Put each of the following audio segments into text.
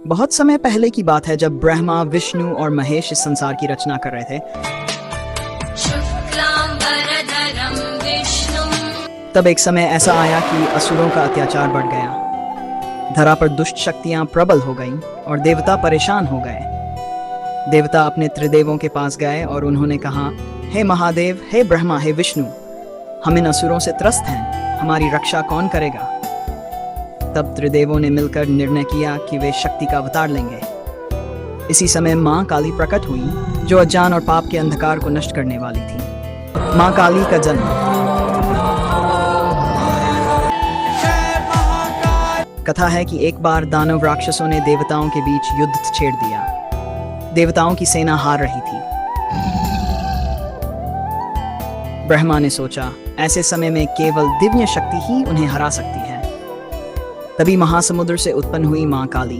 बहुत समय पहले की बात है जब ब्रह्मा, विष्णु और महेश इस संसार की रचना कर रहे थे। शुक्लांबरधरं विष्णुं। तब एक समय ऐसा आया कि असुरों का अत्याचार बढ़ गया। धरा पर दुष्ट शक्तियां प्रबल हो गईं और देवता परेशान हो गए। देवता अपने त्रिदेवों के पास गए और उन्होंने कहा, हे महादेव, हे ब्रह्मा, हे विष्णु, हम इन असुरों से त्रस्त हैं, हमारी रक्षा कौन करेगा? तब त्रिदेवों ने मिलकर निर्णय किया कि वे शक्ति का अवतार लेंगे। इसी समय मां काली प्रकट हुई, जो अज्ञान और पाप के अंधकार को नष्ट करने वाली थी। मां काली का जन्म। कथा है कि एक बार दानव राक्षसों ने देवताओं के बीच युद्ध छेड़ दिया। देवताओं की सेना हार रही थी। ब्रह्मा ने सोचा, ऐसे समय में केवल दिव्य शक्ति ही उन्हें हरा सकती है। तभी महासमुद्र से उत्पन्न हुई मां काली,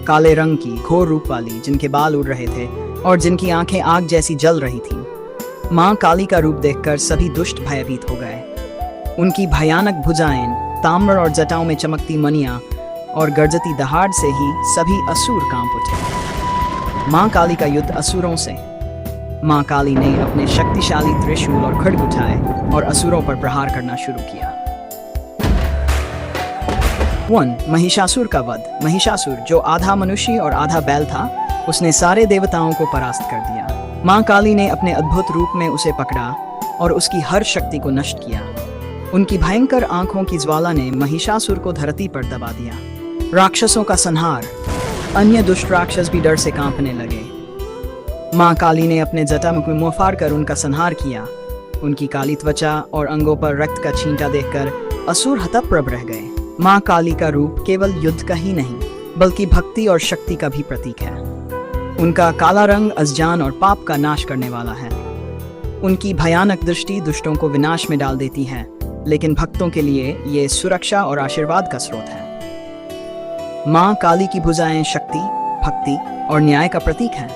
काले रंग की घोर रूप वाली, जिनके बाल उड़ रहे थे और जिनकी आंखें आग जैसी जल रही थी। मां काली का रूप देखकर सभी दुष्ट भयभीत हो गए। उनकी भयानक भुजाएं, ताम्र और जटाओं में चमकती मणियां और गरजती दहाड़ से ही सभी असुर कांप उठे। मां काली का युद्ध असुरों से। मां काली ने अपने शक्तिशाली त्रिशूल और खड्ग उठाए और असुरों पर प्रहार करना शुरू किया। 1. महिषासुर का वध। महिषासुर, जो आधा मनुष्य और आधा बैल था, उसने सारे देवताओं को परास्त कर दिया। मां काली ने अपने अद्भुत रूप में उसे पकड़ा और उसकी हर शक्ति को नष्ट किया। उनकी भयंकर आंखों की ज्वाला ने महिषासुर को धरती पर दबा दिया। राक्षसों का संहार। अन्य दुष्ट राक्षस भी डर से कांपने लगे। मां काली ने अपने जटा में मुंह फाड़ कर उनका संहार किया। उनकी काली त्वचा और अंगों पर रक्त का छींटा देखकर असुर हतप्रभ रह गए। मां काली का रूप केवल युद्ध का ही नहीं, बल्कि भक्ति और शक्ति का भी प्रतीक है। उनका काला रंग अज्ञान और पाप का नाश करने वाला है। उनकी भयानक दृष्टि दुष्टों को विनाश में डाल देती है, लेकिन भक्तों के लिए ये सुरक्षा और आशीर्वाद का स्रोत है। मां काली की भुजाएं शक्ति, भक्ति और न्याय का प्रतीक हैं।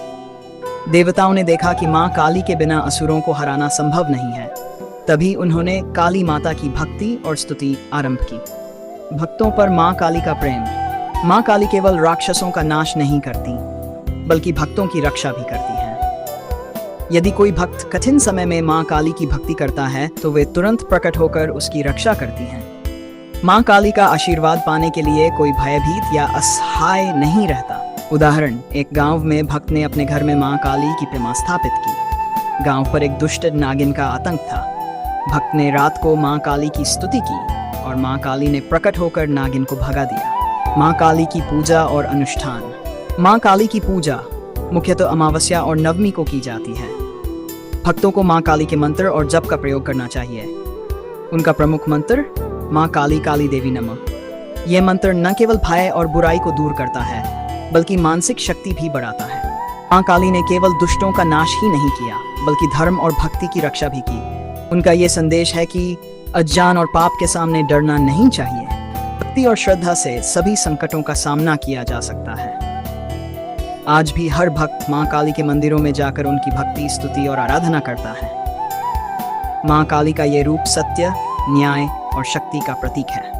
देवताओं ने देखा कि मां काली के बिना असुरों को हराना संभव नहीं है। तभी उन्होंने काली माता की भक्ति और स्तुति आरंभ की। भक्तों पर मां काली का प्रेम। मां काली केवल राक्षसों का नाश नहीं करती, बल्कि भक्तों की रक्षा भी करती है। यदि कोई भक्त कठिन समय में मां काली की भक्ति करता है, तो वे तुरंत प्रकट होकर उसकी रक्षा करती हैं। मां काली का आशीर्वाद पाने के लिए कोई भयभीत या असहाय नहीं रहता। उदाहरण, एक गांव में भक्त ने अपने घर में मां काली की प्रतिमा स्थापित की। गांव पर एक दुष्ट नागिन का आतंक था। भक्त ने रात को मां काली की स्तुति की और मां काली ने प्रकट होकर नागिन को भगा दिया। मां काली की पूजा और अनुष्ठान। मां काली की पूजा मुख्यतः अमावस्या और नवमी को की जाती है। भक्तों को मां काली के मंत्र और जप का प्रयोग करना चाहिए। उनका प्रमुख मंत्र, मां काली काली देवी नमः। यह मंत्र न केवल भय और बुराई को दूर करता है, बल्कि मानसिक शक्ति भी बढ़ाता है। मां काली ने केवल दुष्टों का नाश ही नहीं किया, बल्कि धर्म और भक्ति की रक्षा भी की। उनका ये संदेश है कि अज्ञान और पाप के सामने डरना नहीं चाहिए। भक्ति और श्रद्धा से सभी संकटों का सामना किया जा सकता है। आज भी हर भक्त मां काली के मंदिरों में जाकर उनकी भक्ति, स्तुति और आराधना करता है। मां काली का ये रूप सत्य, न्याय और शक्ति का प्रतीक है।